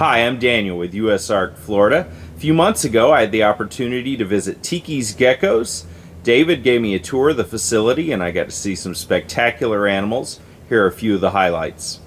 Hi, I'm Daniel with USARK Florida. A few months ago, I had the opportunity to visit TikisGeckos. David gave me a tour of the facility and I got to see some spectacular animals. Here are a few of the highlights.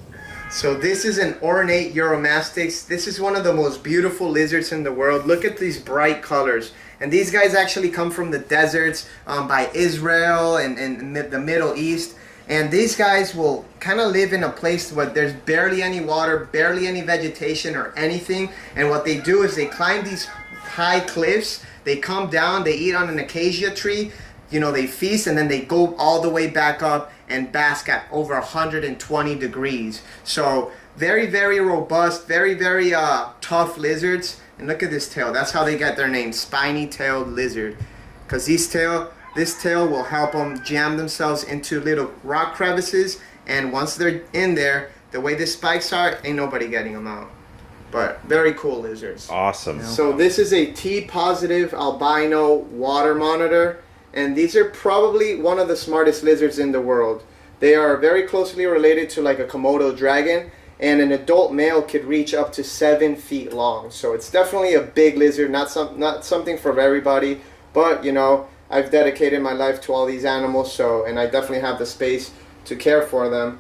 So this is an ornate Euromastix. This is one of the most beautiful lizards in the world. Look at these bright colors. And these guys actually come from the deserts by Israel and the Middle East. And these guys will kind of live in a place where there's barely any water, barely any vegetation or anything. And what they do is they climb these high cliffs. They come down, they eat on an acacia tree. You know, they feast and then they go all the way back up and bask at over 120 degrees. So very, very robust, very, very tough lizards. And look at this tail. That's how they get their name, spiny-tailed lizard. Because this tail will help them jam themselves into little rock crevices. And once they're in there, the way the spikes are, ain't nobody getting them out. But very cool lizards. Awesome. So this is a T-positive albino water monitor. And these are probably one of the smartest lizards in the world. They are very closely related to like a Komodo dragon, and an adult male could reach up to 7 feet long. So it's definitely a big lizard, not something for everybody. But you know, I've dedicated my life to all these animals, and I definitely have the space to care for them.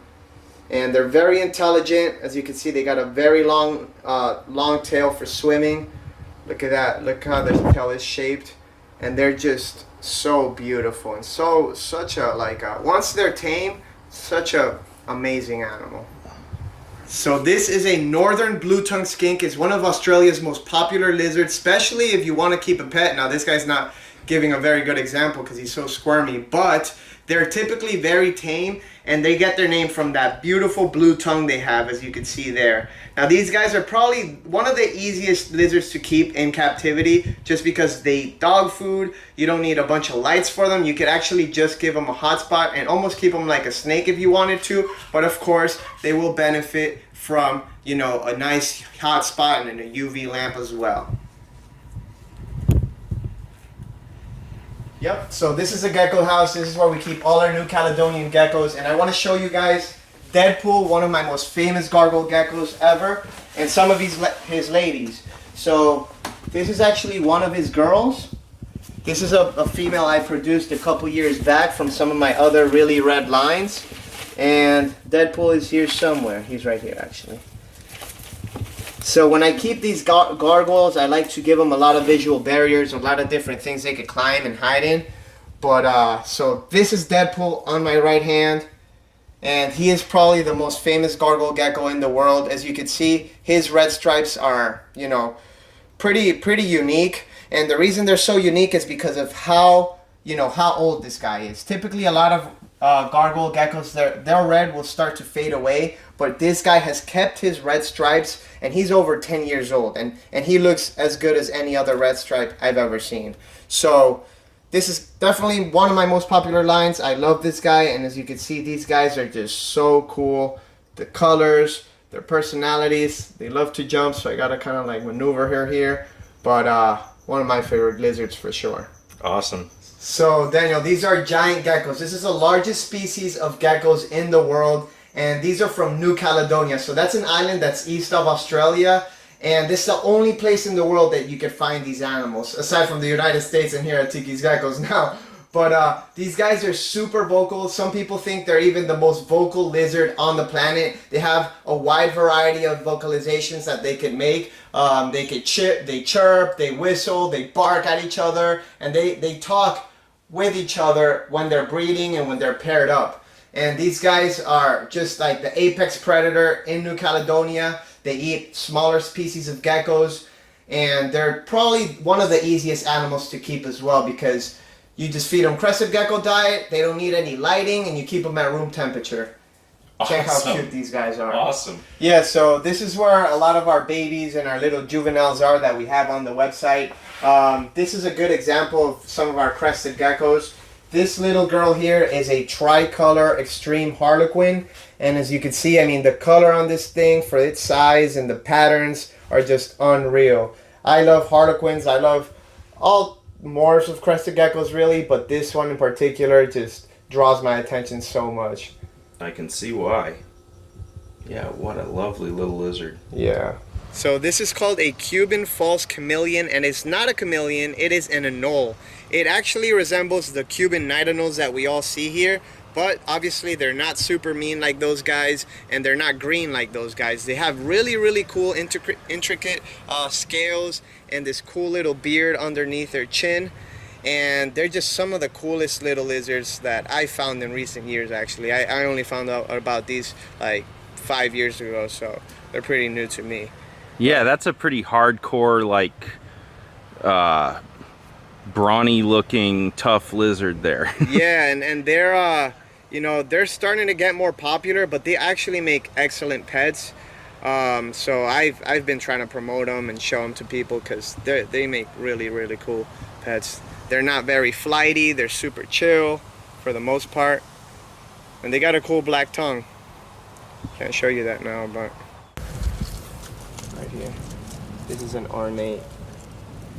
And they're very intelligent. As you can see, they got a very long tail for swimming. Look at that. Look how their tail is shaped, and they're just so beautiful and such a once they're tame, such a amazing animal. So this is a northern blue-tongued skink. It's one of Australia's most popular lizards, especially if you want to keep a pet. Now this guy's not giving a very good example because he's so squirmy, but they're typically very tame, and they get their name from that beautiful blue tongue they have, as you can see there. Now these guys are probably one of the easiest lizards to keep in captivity just because they eat dog food. You don't need a bunch of lights for them. You could actually just give them a hot spot and almost keep them like a snake if you wanted to. But of course, they will benefit from, you know, a nice hot spot and a UV lamp as well. Yep, so this is a gecko house. This is where we keep all our new Caledonian geckos. And I want to show you guys Deadpool, one of my most famous gargoyle geckos ever, and some of his ladies. So this is actually one of his girls. This is a female I produced a couple years back from some of my other really red lines. And Deadpool is here somewhere. He's right here, actually. So when I keep these gargoyles, I like to give them a lot of visual barriers, a lot of different things they could climb and hide in. But so this is Deadpool on my right hand, and he is probably the most famous gargoyle gecko in the world. As you can see, his red stripes are, you know, pretty unique. And the reason they're so unique is because of how old this guy is. Typically, a lot of gargoyle geckos, their red will start to fade away, but this guy has kept his red stripes, and he's over 10 years old, and he looks as good as any other red stripe I've ever seen. So this is definitely one of my most popular lines. I love this guy, and as you can see, these guys are just so cool. The colors, their personalities, they love to jump, so I gotta kind of like maneuver here. But one of my favorite lizards for sure. Awesome. So Daniel, these are giant geckos. This is the largest species of geckos in the world, and these are from New Caledonia. So that's an island that's east of Australia, and this is the only place in the world that you can find these animals, aside from the United States and here at TikisGeckos now. But these guys are super vocal. Some people think they're even the most vocal lizard on the planet. They have a wide variety of vocalizations that they can make. They could chirp, they whistle, they bark at each other, and they talk with each other when they're breeding and when they're paired up. And these guys are just like the apex predator in New Caledonia. They eat smaller species of geckos, and they're probably one of the easiest animals to keep as well because you just feed them crested gecko diet, they don't need any lighting, and you keep them at room temperature. Awesome. Check how cute these guys are. Awesome. Yeah, so this is where a lot of our babies and our little juveniles are that we have on the website. This is a good example of some of our crested geckos. This little girl here is a tricolor extreme harlequin, and as you can see, I mean, the color on this thing for its size and the patterns are just unreal. I love harlequins. I love all morphs of crested geckos really, but this one in particular just draws my attention so much. I can see why. Yeah, what a lovely little lizard. Yeah. So this is called a Cuban false chameleon, and it's not a chameleon, it is an anole. It actually resembles the Cuban night anoles that we all see here, but obviously they're not super mean like those guys, and they're not green like those guys. They have really cool intricate scales and this cool little beard underneath their chin, and they're just some of the coolest little lizards that I found in recent years. Actually, I only found out about these like 5 years ago, so they're pretty new to me. Yeah, that's a pretty hardcore, like, brawny looking tough lizard there. Yeah, and they're you know, they're starting to get more popular, but they actually make excellent pets. So I've been trying to promote them and show them to people because they make really cool pets. They're not very flighty, they're super chill for the most part, and they got a cool black tongue. Can't show you that now, but right here, this is an ornate.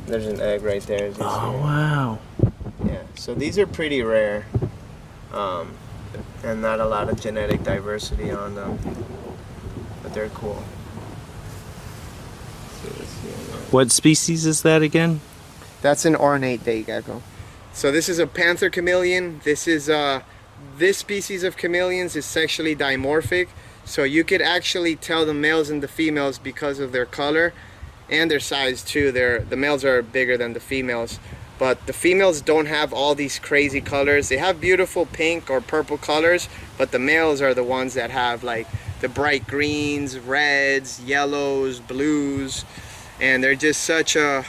There's an egg right there. As you see. Wow. Yeah, so these are pretty rare, and not a lot of genetic diversity on them, but they're cool. What species is that again? That's an ornate day gecko. So this is a panther chameleon. This is this species of chameleons is sexually dimorphic, so you could actually tell the males and the females because of their color and their size too. The males are bigger than the females, but the females don't have all these crazy colors. They have beautiful pink or purple colors, but the males are the ones that have like the bright greens, reds, yellows, blues, and they're just such a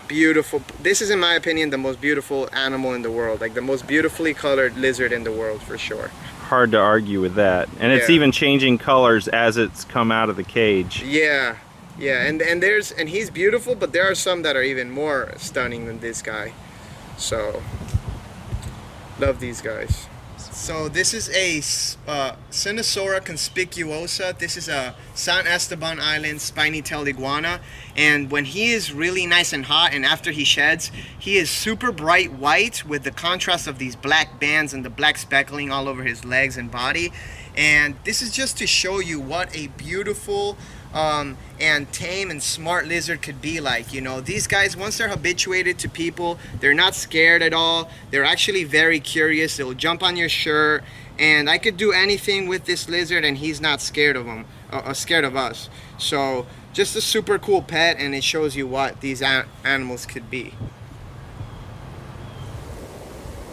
beautiful. This is, in my opinion, the most beautiful animal in the world, like the most beautifully colored lizard in the world for sure. Hard to argue with that. And it's even changing colors as it's come out of the cage. Yeah, and he's beautiful, but there are some that are even more stunning than this guy. So love these guys. So this is a Cynosura conspicuosa. This is a San Esteban Island spiny-tailed iguana, and when he is really nice and hot and after he sheds, he is super bright white with the contrast of these black bands and the black speckling all over his legs and body. And this is just to show you what a beautiful and tame and smart lizard could be like. You know, these guys, once they're habituated to people, they're not scared at all. They're actually very curious. They'll jump on your shirt, and I could do anything with this lizard and he's not scared of them, scared of us. So just a super cool pet, and it shows you what these animals could be.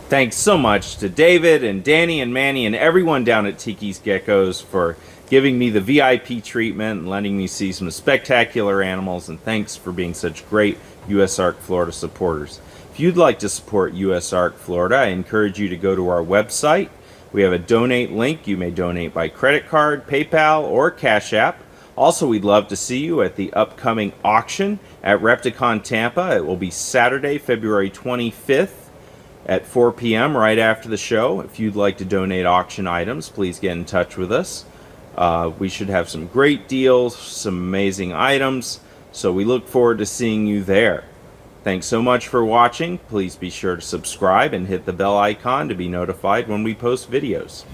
Thanks so much to David and Danny and Manny and everyone down at TikisGeckos for giving me the VIP treatment and letting me see some spectacular animals, and thanks for being such great USARK Florida supporters. If you'd like to support USARK Florida, I encourage you to go to our website. We have a donate link. You may donate by credit card, PayPal, or Cash App. Also, we'd love to see you at the upcoming auction at Repticon Tampa. It will be Saturday, February 25th. At 4 p.m. right after the show. If you'd like to donate auction items, please get in touch with us. We should have some great deals, some amazing items, so we look forward to seeing you there. Thanks so much for watching. Please be sure to subscribe and hit the bell icon to be notified when we post videos.